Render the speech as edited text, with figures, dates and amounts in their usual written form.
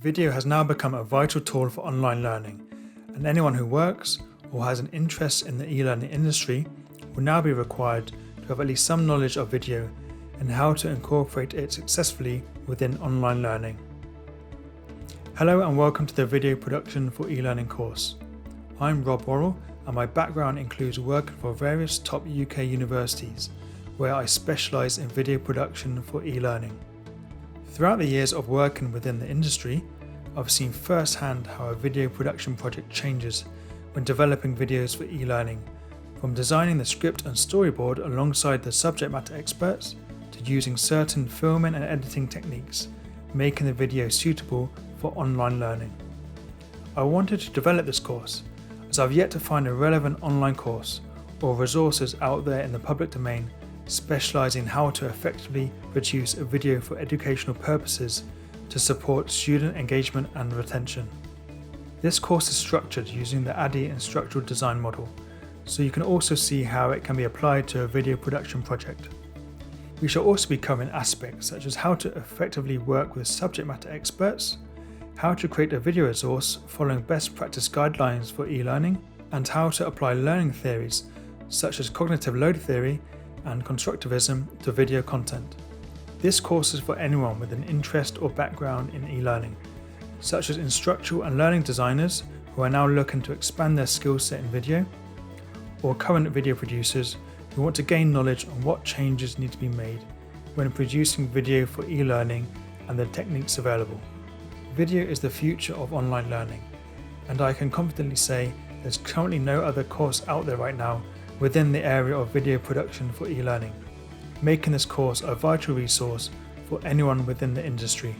Video has now become a vital tool for online learning, and anyone who works or has an interest in the e-learning industry will now be required to have at least some knowledge of video and how to incorporate it successfully within online learning. Hello and welcome to the Video Production for E-Learning course. I'm Rob Worrell and my background includes working for various top UK universities where I specialise in video production for e-learning. Throughout the years of working within the industry, I've seen firsthand how a video production project changes when developing videos for e-learning, from designing the script and storyboard alongside the subject matter experts to using certain filming and editing techniques, making the video suitable for online learning. I wanted to develop this course as I've yet to find a relevant online course or resources out there in the public domain specialising in how to effectively produce a video for educational purposes to support student engagement and retention. This course is structured using the ADDIE instructional design model, so you can also see how it can be applied to a video production project. We shall also be covering aspects such as how to effectively work with subject matter experts, how to create a video resource following best practice guidelines for e-learning, and how to apply learning theories such as cognitive load theory and constructivism to video content. This course is for anyone with an interest or background in e-learning, such as instructional and learning designers who are now looking to expand their skill set in video, or current video producers who want to gain knowledge on what changes need to be made when producing video for e-learning and the techniques available. Video is the future of online learning, and I can confidently say there's currently no other course out there right now within the area of video production for e-learning, making this course a vital resource for anyone within the industry.